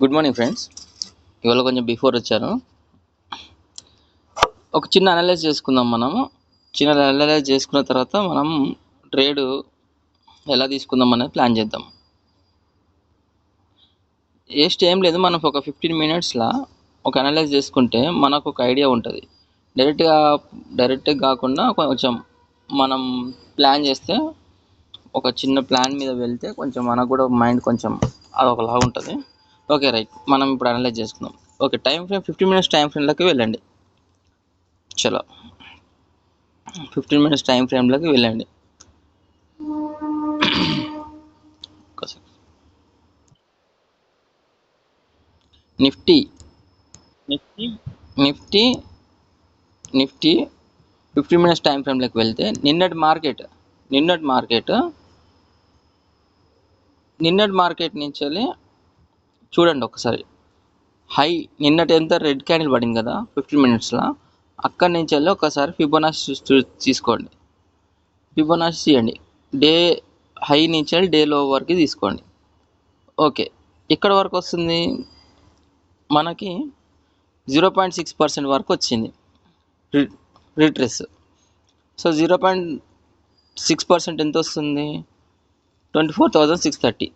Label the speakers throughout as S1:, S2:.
S1: Good morning friends. ఇవాళ కొంచెం before వచ్చాను. ఒక చిన్న అనలైజ్ చేసుకుందాం. చిన్న అనలైజ్ చేసుకున్న తర్వాత మనం ట్రేడ్ ఎలా తీసుకుందాం అనేది ప్లాన్ చేద్దాం. ఏం లేదు, మనం ఒక 15 మినిట్స్లో ఒక అనలైజ్ చేసుకుంటే మనకు ఒక ఐడియా ఉంటుంది. డైరెక్ట్గా కాకుండా కొంచెం మనం ప్లాన్ చేస్తే, ఒక చిన్న ప్లాన్ మీద వెళ్తే కొంచెం మనకు కూడా మైండ్ కొంచెం అదొకలాగా ఉంటుంది. ఓకే రైట్, మనం ఇప్పుడు అనలైజ్ చేసుకుందాం. Okay, time frame 15 minutes time ఫ్రేమ్లోకి వెళ్ళండి. చలో 15 మినిట్స్ టైం ఫ్రేమ్లోకి వెళ్ళండి. Nifty Nifty Nifty Nifty 15 minutes time ఫ్రేమ్లోకి వెళ్తే నిన్నటి మార్కెట్ నుంచి వెళ్ళి చూడండి ఒకసారి. హై నిన్నటి ఎంత రెడ్ క్యాండిల్ పడింది కదా 15 మినిట్స్లో, అక్కడి నుంచి వెళ్ళి ఒకసారి ఫిబొనాచి తీసుకోండి. ఫిబొనాచి తీయండి. డే హై నుంచి వెళ్ళి డే లో వరకు తీసుకోండి. ఓకే, ఇక్కడ వరకు వస్తుంది మనకి 0.6% వరకు వచ్చింది రిట్రెస్. సో 0.6% ఎంత వస్తుంది? 24,630.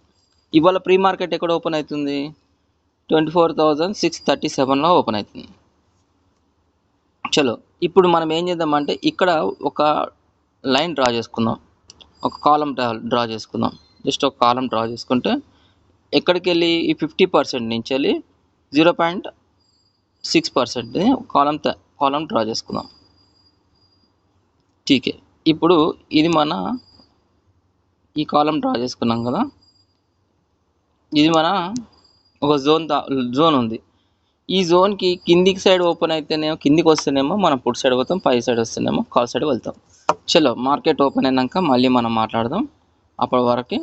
S1: ఇవాళ ప్రీ మార్కెట్ ఎక్కడ ఓపెన్ అవుతుంది? 24,637లో ఓపెన్ అవుతుంది. చలో ఇప్పుడు మనం ఏం చేద్దామంటే, ఇక్కడ ఒక లైన్ డ్రా చేసుకుందాం, ఒక కాలం డ్రా చేసుకుందాం. జస్ట్ ఒక కాలం డ్రా చేసుకుంటే ఎక్కడికి వెళ్ళి ఈ 50% నుంచి వెళ్ళి 0.6% కాలం డ్రా చేసుకుందాం. టీకే, ఇప్పుడు ఇది ఈ కాలం డ్రా చేసుకున్నాం కదా, ఇది మన ఒక జోన్ ఉంది. ఈ జోన్కి కిందికి సైడ్ ఓపెన్ అయితేనేమో, కిందికి వస్తేనేమో మనం పుట్ సైడ్ పోతాం, పై సైడ్ వస్తేనేమో కాల్ సైడ్ వెళ్తాం. చలో మార్కెట్ ఓపెన్ అయినాక మళ్ళీ మనం మాట్లాడదాం. అప్పటి వరకు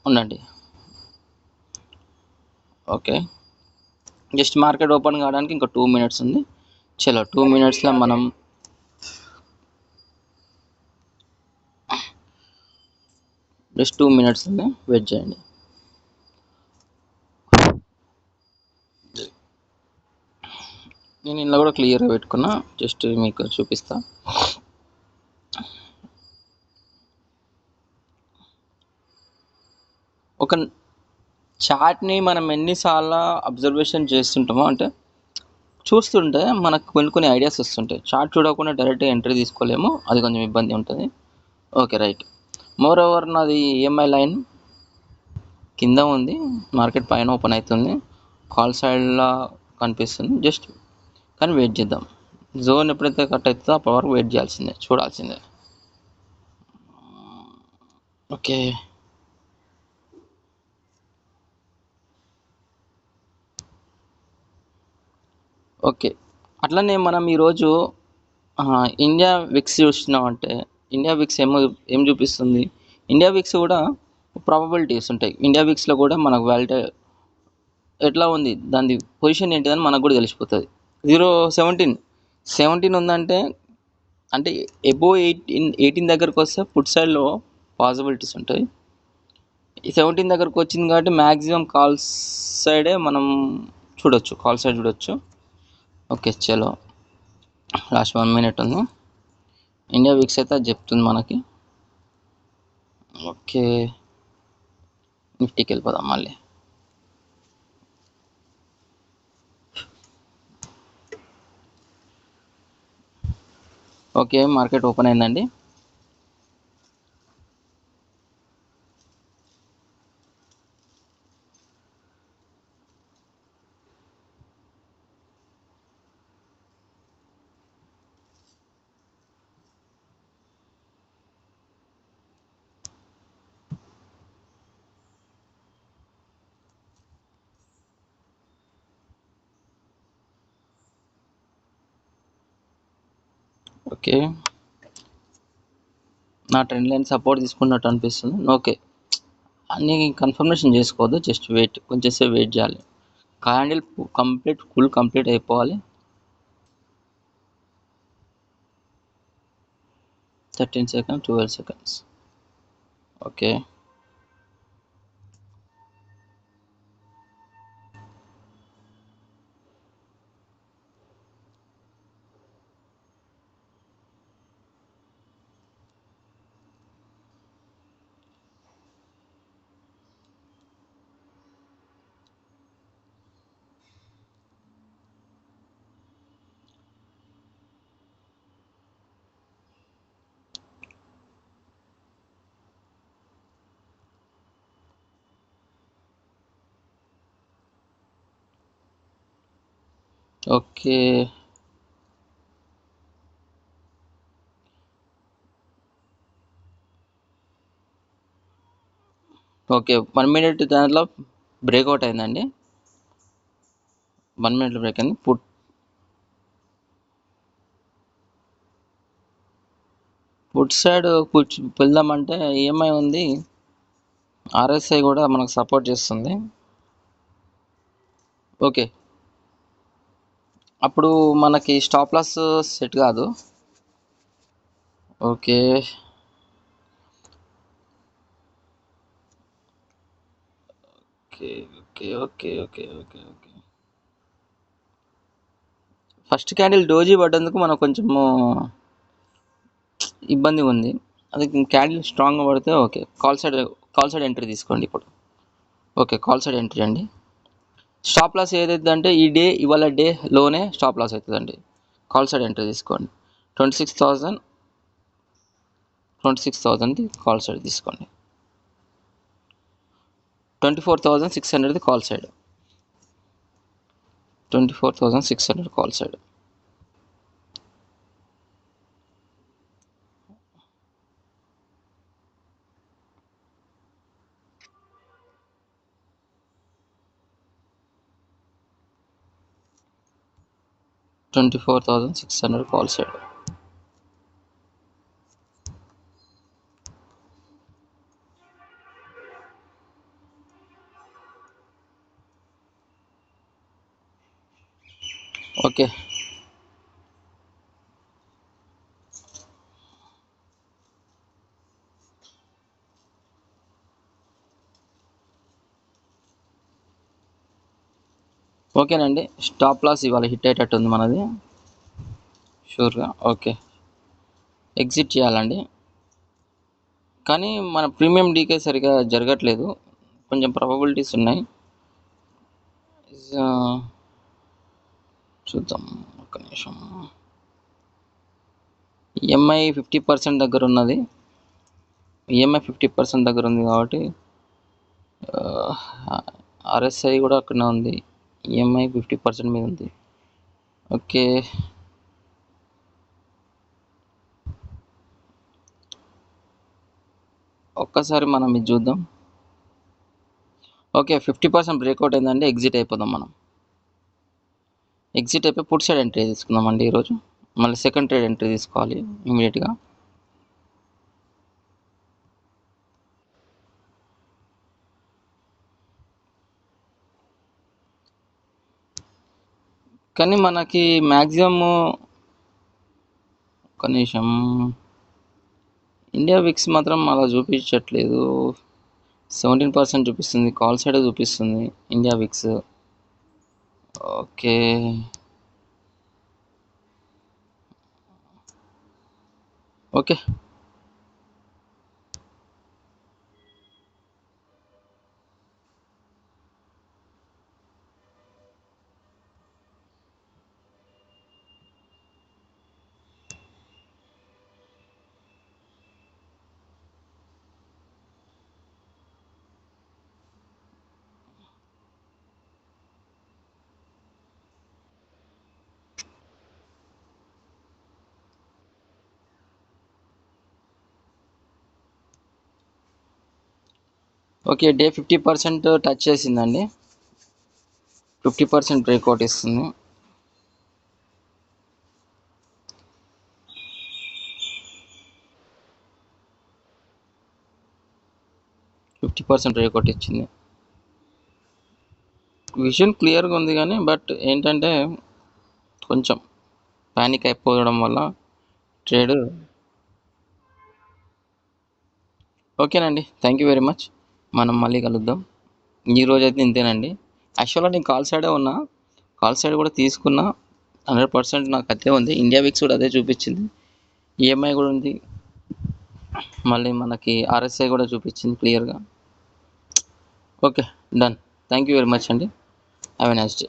S1: ఉండండి. ఓకే, జస్ట్ మార్కెట్ ఓపెన్ కావడానికి ఇంకా 2 మినిట్స్ ఉంది. చలో 2 మినిట్స్లో మనం జస్ట్ 2 మినిట్స్ ఉంది, వెయిట్ చేయండి. నేను ఇందులో కూడా క్లియర్గా పెట్టుకున్నా, జస్ట్ మీకు చూపిస్తా. ఒక చార్ట్ని మనం ఎన్నిసార్లు అబ్జర్వేషన్ చేస్తుంటామో, అంటే చూస్తుంటే మనకు కొన్ని ఐడియాస్ వస్తుంటాయి. చార్ట్ చూడకుండా డైరెక్ట్గా ఎంట్రీ తీసుకోలేము, అది కొంచెం ఇబ్బంది ఉంటుంది. Okay right. మోర్ ఓవర్ నాది ఈఎంఐ లైన్ కింద ఉంది, మార్కెట్ పైన ఓపెన్ అవుతుంది, కాల్ సైడ్లా కనిపిస్తుంది. జస్ట్ కానీ వెయిట్ చేద్దాం. జోన్ ఎప్పుడైతే కట్ అవుతుందో అప్పటి వరకు వెయిట్ చేయాల్సిందే, చూడాల్సిందే. ఓకే, ఓకే అట్లనే మనం ఈరోజు ఇండియా విక్స్ చూస్తున్నామంటే, ఇండియా విక్స్ ఏం చూపిస్తుంది? ఇండియా విక్స్ కూడా ప్రాబబిలిటీస్ ఉంటాయి. ఇండియా విక్స్లో కూడా మనకు వాలిడే ఎట్లా ఉంది, దాని పొజిషన్ ఏంటిదని మనకు కూడా తెలిసిపోతుంది. 17 ఉందంటే, అంటే ఎబో 18 దగ్గరకు వస్తే ఫుడ్ సైడ్లో పాసిబిలిటీస్ ఉంటాయి. ఈ 17 దగ్గరకు వచ్చింది కాబట్టి మ్యాక్సిమం కాల్ సైడే మనం కాల్ సైడ్ చూడొచ్చు. ఓకే చలో, లాస్ట్ 1 మినిట్ ఉంది. ఇండియా విక్స్ అయితే అది చెప్తుంది మనకి. ఓకే, నిఫ్టీకి వెళ్ళిపోదాం మళ్ళీ. ఓకే, మార్కెట్ ఓపెన్ అయిందండి. ఓకే, నా ట్రెండ్ లైన్ సపోర్ట్ తీసుకున్నట్టు అనిపిస్తుంది. ఓకే, అన్నీ కన్ఫర్మేషన్ చేసుకోవద్దు, జస్ట్ కొంచెంసేపు వెయిట్ చేయాలి. క్యాండిల్ కంప్లీట్ అయిపోవాలి. 13 seconds, 12 seconds. Okay, okay. Okay. 1 minute దాంట్లో బ్రేకౌట్ అయిందండి. 1 మినిట్‌లో బ్రేక్ అయింది. పుట్ సైడ్ వెళ్దామంటే ఈఎంఐ ఉంది. ఆర్ఎస్ఐ కూడా మనకు సపోర్ట్ చేస్తుంది. ఓకే. అప్పుడు మనకి స్టాప్ లాస్ సెట్ కాదు. Okay. Okay. Okay. Okay. Okay. Okay. Okay. First candle doji పడ్డందుకు మనకు కొంచెము ఇబ్బంది ఉంది. అది క్యాండిల్ స్ట్రాంగ్గా పడితే ఓకే. కాల్ సైడ్ ఎంట్రీ తీసుకోండి ఇప్పుడు. ఓకే. కాల్ సైడ్ ఎంట్రీ అండి. స్టాప్ లాస్ ఏదైతుందంటే ఇవాళ డే లోనే స్టాప్ లాస్ అవుతుందండి. కాల్ సైడ్ ఎంట్రీ తీసుకోండి. 26,000 26,000ది కాల్ సైడ్ తీసుకోండి. 24,600ది call side. 24,600 call side. $24,600 call side. Okay. ఓకేనండి. స్టాప్ లాస్ ఇవాళ హిట్ అయ్యేటట్టు ఉంది మనది షూర్గా. ఓకే. ఎగ్జిట్ చేయాలండి. కానీ మన ప్రీమియం డీకే సరిగా జరగట్లేదు. కొంచెం ప్రాబబిలిటీస్ ఉన్నాయి. చూద్దాం ఒక్క నిమిషం. ఈఎంఐ 50% దగ్గర ఉన్నది. ఈఎంఐ 50% దగ్గర ఉంది కాబట్టి ఆర్ఎస్ఐ కూడా అక్కడనే ఉంది. ఈఎంఐ 50% మీద ఉంది. ఓకే. ఒక్కసారి మనం ఇది చూద్దాం. ఓకే. 50% బ్రేక్అవుట్ అయిందండి. ఎగ్జిట్ అయిపోదాం మనం. ఎగ్జిట్ అయిపోయి పుట్ సైడ్ ఎంట్రీ తీసుకుందామండి ఈరోజు. మళ్ళీ సెకండ్ ట్రేడ్ ఎంట్రీ తీసుకోవాలి ఇమీడియట్గా. కానీ మనకి మ్యాక్సిమమ్ ఒక్క నిమిషం, ఇండియా విక్స్ మాత్రం అలా చూపించట్లేదు. 17% చూపిస్తుంది. కాల్ సైడ్ చూపిస్తుంది India VIX. Okay. Okay. Okay. Day 50% touch చేసిందండి. 50% బ్రేక్అవుట్ ఇస్తుంది. ఫిఫ్టీ పర్సెంట్ బ్రేక్అవుట్ ఇచ్చింది. విజన్ క్లియర్గా ఉంది కానీ బట్ ఏంటంటే కొంచెం ప్యానిక్ అయిపోవడం వల్ల ట్రేడ్. ఓకేనండి. Thank you very much. మనం మళ్ళీ కలుద్దాం. ఈరోజు అయితే ఇంతేనండి. యాక్చువల్గా నేను కాల్ సైడే ఉన్నా. కాల్ సైడ్ కూడా తీసుకున్నా. 100% నాకు అదే ఉంది. ఇండియా విక్స్ కూడా అదే చూపించింది. ఈఎంఐ కూడా ఉంది. మళ్ళీ మనకి ఆర్ఎస్ఐ కూడా చూపించింది క్లియర్గా. Okay. Done. Thank you very much అండి. Have a nice day.